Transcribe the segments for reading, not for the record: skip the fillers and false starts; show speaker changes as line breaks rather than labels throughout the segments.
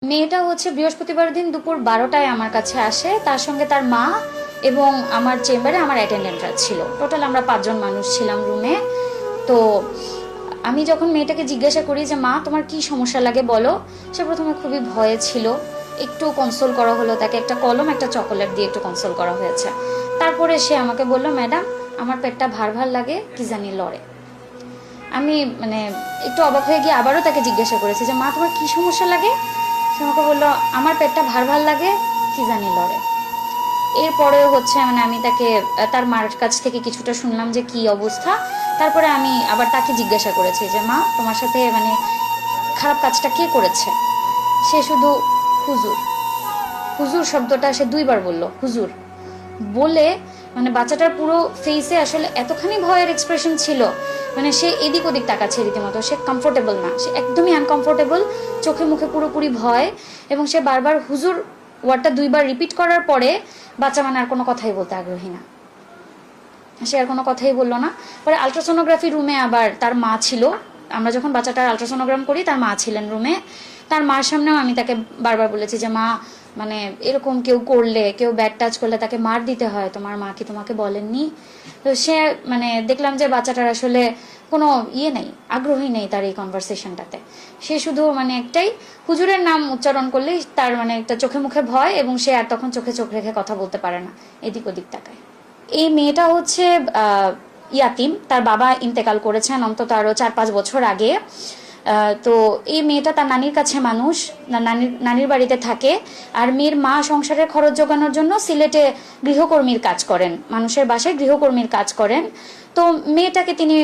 মেয়েটা হচ্ছে বৃহস্পতিবার দিন দুপুর 12টায় আমার কাছে আসে। তার সঙ্গে তার মা এবং আমার চেম্বারে আমার অ্যাটেন্ডেন্টরা ছিল। টোটাল আমরা 5জন মানুষ ছিলাম রুমে। তো আমি যখন মেয়েটাকে জিজ্ঞাসা করি যে মা তোমার কি সমস্যা লাগে বলো, সে প্রথমে খুবই ভয়ে ছিল। একটু কনসোল করা হলো, তাকে একটা কলম একটা চকোলেট দিয়ে একটু কনসোল করা হয়েছে। তারপরে সে আমাকে বলল ম্যাডাম আমার পেটটা ভার ভার লাগে, কি জানি লড়ে। আমি একটু অবাক হয়ে গিয়ে আবারও তাকে জিজ্ঞাসা করেছি যে মা তোমার কি সমস্যা লাগে। সে আমাকে বললো আমার পেটটা ভার ভার লাগে, কি জানি লড়ে। এরপরেও হচ্ছে আমি তাকে তার মার কাছ থেকে কিছুটা শুনলাম যে কি অবস্থা। তারপরে আমি আবার তাকে জিজ্ঞাসা করেছি যে মা তোমার সাথে খারাপ কাজটা কে করেছে। সে শুধু হুজুর, হুজুর শব্দটা সে 2বার বলল, হুজুর বলে বাচ্চাটার পুরো ফেসে আসলে এতখানি ভয়ের এক্সপ্রেশন ছিল, সে এদিক ওদিক তাকাচ্ছে রীতিমতো। সে কমফোর্টেবল না, সে একদমই আনকমফোর্টেবল, চোখে মুখে পুরোপুরি ভয়। এবং সে বারবার হুজুর ওয়ার্ডটা 2বার রিপিট করার পরে বাচ্চা আর কোনো কথাই বলতে আগ্রহী না, সে আর কোনো কথাই বললো না। পরে আলট্রাসোনোগ্রাফি রুমে আবার তার মা ছিল। আমরা যখন বাচ্চাটার আলট্রাসোনোগ্রাম করি তার মা ছিলেন রুমে। তার মার সামনেও আমি তাকে বারবার বলেছি যে মা এরকম কেউ করলে, কেউ ব্যাড টাচ করলে তাকে মার দিতে হয়, তোমার মা কি তোমাকে বলেননি? তো সে দেখলাম যে বাচ্চাটার আসলে কোনো নেই, আগ্রহী নেই তার এই কনভারসেশনটাতে। সে শুধু একটাই হুজুরের নাম উচ্চারণ করলেই তার একটা চোখে মুখে ভয়, এবং সে আর তখন চোখে চোখ রেখে কথা বলতে পারে না, এদিক ওদিক তাকায়। এই মেয়েটা হচ্ছে ইয়াতিম, তার বাবা ইন্তেকাল করেছেন অন্তত আরও 4-5 বছর আগে। তো এই মেয়েটা তার নানির কাছে মানুষ, নানির বাড়িতে থাকে। আর মেয়ের মা সংসারের খরচ জোগানোর জন্য সিলেটে গৃহকর্মীর কাজ করেন, মানুষের বাসায় গৃহকর্মীর কাজ করেন। তো মেয়েটাকে তিনি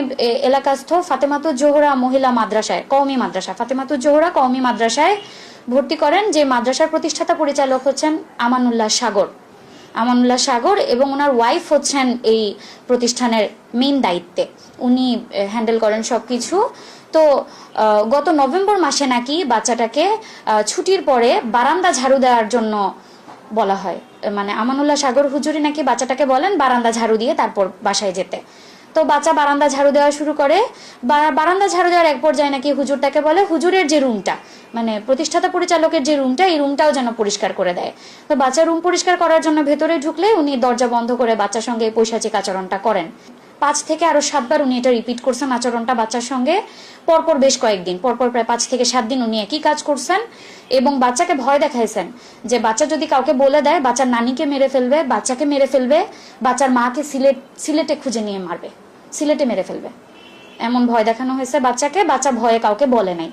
এলাকাস্থ ফাতেমাতুজ জোহরা মহিলা মাদ্রাসায়, কওমি মাদ্রাসা ফাতেমাতুজ জোহরা কওমি মাদ্রাসায় ভর্তি করেন, যে মাদ্রাসার প্রতিষ্ঠাতা পরিচালক হচ্ছেন আমানুল্লাহ সাগর, এবং ওনার ওয়াইফ হচ্ছেন এই প্রতিষ্ঠানের মেইন দায়িত্বে, উনি হ্যান্ডেল করেন সব কিছু। তো গত নভেম্বর মাসে নাকি বাচ্চাটাকে ছুটির পরে বারান্দা ঝাড়ু দেওয়ার জন্য বলা হয়। আমানুল্লাহ সাগর হুজুরি নাকি বাচ্চাটাকে বলেন বারান্দা ঝাড়ু দিয়ে তারপর বাসায় যেতে। তো বাচ্চা বারান্দা ঝাড়ু দেওয়া শুরু করে। বারান্দা ঝাড়ু দেওয়ার এক পর্যায়ে নাকি হুজুরটাকে বলে হুজুরের যে রুমটা, প্রতিষ্ঠাতা পরিচালকের যে রুমটা, এই রুমটাও যেন পরিষ্কার করে দেয়। তো বাচ্চা রুম পরিষ্কার করার জন্য ভেতরে ঢুকলে উনি দরজা বন্ধ করে বাচ্চার সঙ্গে এই পৈশাচিক আচরণটা করেন। 5 থেকে আরো 7বার উনি এটা রিপিট করছেন আচরণটা বাচ্চার সঙ্গে, পরপর বেশ কয়েকদিন, পরপর প্রায় 5 থেকে 7 দিন উনি একই কাজ করছেন। এবং বাচ্চাকে ভয় দেখাইছেন যে বাচ্চা যদি কাউকে বলে দেয় বাচ্চার নানিকে মেরে ফেলবে, বাচ্চাকে মেরে ফেলবে, বাচ্চার মাকে সিলেটে খুঁজে নিয়ে মারবে, সিলেটে মেরে ফেলবে, এমন ভয় দেখানো হয়েছে বাচ্চাকে। বাচ্চা ভয়ে কাউকে বলে নাই।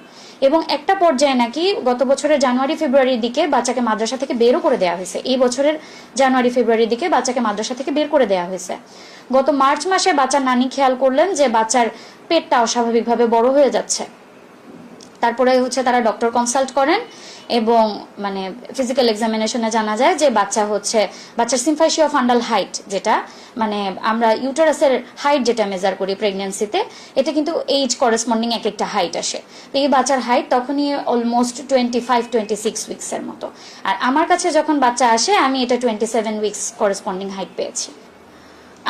এবং একটা পর্যায়ে নাকি গত বছরের জানুয়ারি ফেব্রুয়ারির দিকে বাচ্চাকে মাদ্রাসা থেকে বেরও করে দেওয়া হয়েছে। এই বছরের জানুয়ারি ফেব্রুয়ারির দিকে বাচ্চাকে মাদ্রাসা থেকে বের করে দেওয়া হয়েছে। গত মার্চ মাসে বাচ্চার নানি খেয়াল করলেন যে বাচ্চার পেটটা অস্বাভাবিকভাবে বড় হয়ে যাচ্ছে। তারপরে হচ্ছে তারা ডক্টর কনসাল্ট করেন, এবং ফিজিক্যাল এক্সামিনেশনে জানা যায় যে বাচ্চার সিম্ফাইসিও ফান্ডাল হাইট, যেটা আমরা ইউটারাসের হাইট যেটা মেজার করি প্রেগন্যান্সিতে, এটা কিন্তু এইজ করেসপন্ডিং এক একটা হাইট আসে। তো এই বাচ্চার হাইট তখনই অলমোস্ট 25-26 উইক্সের মতো। আর আমার কাছে যখন বাচ্চা আসে আমি এটা 27 উইক্স করেসপন্ডিং হাইট পেয়েছি।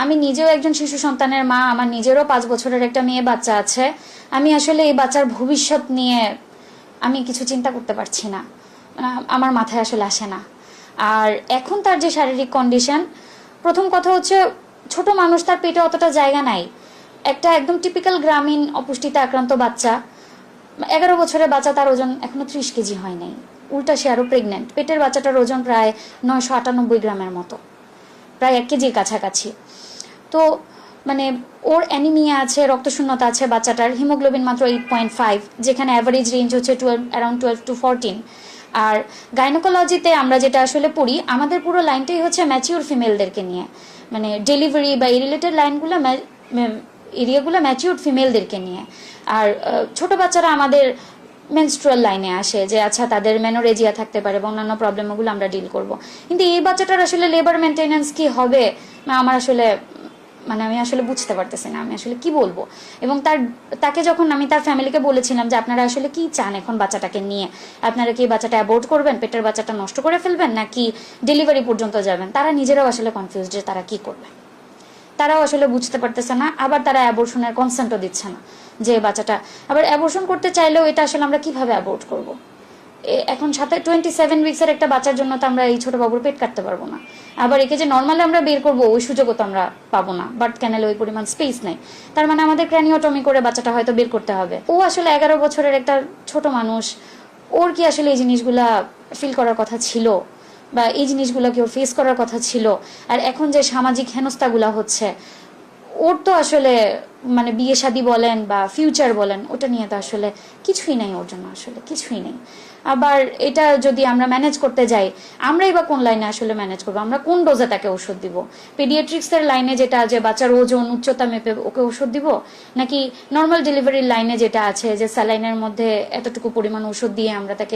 আমি নিজেও একজন শিশু সন্তানের মা, আমার নিজেরও 5 বছরের একটা মেয়ে বাচ্চা আছে। আমি আসলে এই বাচ্চার ভবিষ্যৎ নিয়ে আমি কিছু চিন্তা করতে পারছি না, আমার মাথায় আসলে আসে না। আর এখন তার যে শারীরিক কন্ডিশন, প্রথম কথা হচ্ছে ছোট মানুষ, তার পেটে অতটা জায়গা নাই। একটা একদম টিপিক্যাল গ্রামীণ অপুষ্টিতে আক্রান্ত বাচ্চা, 11 বছরের বাচ্চা, তার ওজন এখনো 30 কেজি হয় নাই, উল্টা সে আরো প্রেগনেন্ট। পেটের বাচ্চাটার ওজন প্রায় 998 গ্রামের মতো, প্রায় 1 কেজির কাছাকাছি। তো ওর অ্যানিমিয়া আছে, রক্তশূন্যতা আছে বাচ্চাটার, হিমোগ্লোবিন মাত্র 8.5, যেখানে অ্যাভারেজ রেঞ্জ হচ্ছে অ্যারাউন্ড 12 to 14। আর গাইনোকোলজিতে আমরা যেটা আসলে পড়ি, আমাদের পুরো লাইনটাই হচ্ছে ম্যাচিওর ফিমেলদেরকে নিয়ে, ডেলিভারি বা এই রিলেটেড লাইনগুলো এরিয়াগুলো ম্যাচিওর ফিমেলদেরকে নিয়ে। আর ছোট বাচ্চারা আমাদের মেনস্ট্রুয়াল লাইনে আসে, যে আচ্ছা তাদের মেনোরেজিয়া থাকতে পারে বা অন্যান্য প্রবলেমগুলো আমরা ডিল করব। কিন্তু এই বাচ্চাটার আসলে লেবার মেনটেন্যান্স কি হবে, আমার আসলে আমি আসলে বুঝতে পারতেছি না, আমি আসলে কি বলবো। এবং তাকে যখন আমি তার ফ্যামিলিকে বলেছিলাম যে আপনারা আসলে কি চান এখন বাচ্চাটাকে নিয়ে, আপনারা কি বাচ্চাটা অ্যাবর্ট করবেন, পেটের বাচ্চাটা নষ্ট করে ফেলবেন, নাকি ডেলিভারি পর্যন্ত যাবেন, তারা নিজেরাও আসলে কনফিউজ যে তারা কি করবে। তারাও আসলে বুঝতে পারতেছে না। আবার তারা অ্যাবর্শনের কনসেন্টও দিচ্ছে না, যে বাচ্চাটা আবার অ্যাবর্শন করতে চাইলেও এটা আসলে আমরা কিভাবে অ্যাবর্ট করব, এখন সাথে 27 উইক্সের একটা বাচ্চার জন্য তো আমরা এই ছোট বাবুর পেট কাটতে পারবো না। আবার একে যে নর্মালি আমরা বের করবো ওই সুযোগও তো আমরা পাবো না, বার্থ ক্যানেলে ওই পরিমাণ স্পেস নেই। তার মানে আমাদের ক্র্যানিওটমি করে বাচ্চাটা হয়তো বের করতে হবে। ও আসলে 11 বছরের একটা ছোট মানুষ, ওর কি আসলে এই জিনিসগুলা ফিল করার কথা ছিল, বা এই জিনিসগুলোকে ওর ফেস করার কথা ছিল? আর এখন যে সামাজিক হেনস্থাগুলা হচ্ছে, ওর তো আসলে মানে বিয়ে শাদী বলেন বা ফিউচার বলেন, ওটা নিয়ে তো আসলে কিছুই নেই ওর জন্য, আসলে কিছুই নেই। আবার এটা যদি আমরা ম্যানেজ করতে যাই, আমরাই বা কোন লাইনে আসলে ম্যানেজ করবো? আমরা কোন ডোজে তাকে ওষুধ দিব? পেডিয়াট্রিক্সের লাইনে যেটা, যে বাচ্চার ওজন উচ্চতা মেপে ওকে ওষুধ দিব, নাকি নর্মাল ডেলিভারির লাইনে যেটা আছে যে স্যালাইনের মধ্যে এতটুকু পরিমাণ ওষুধ দিয়ে আমরা তাকে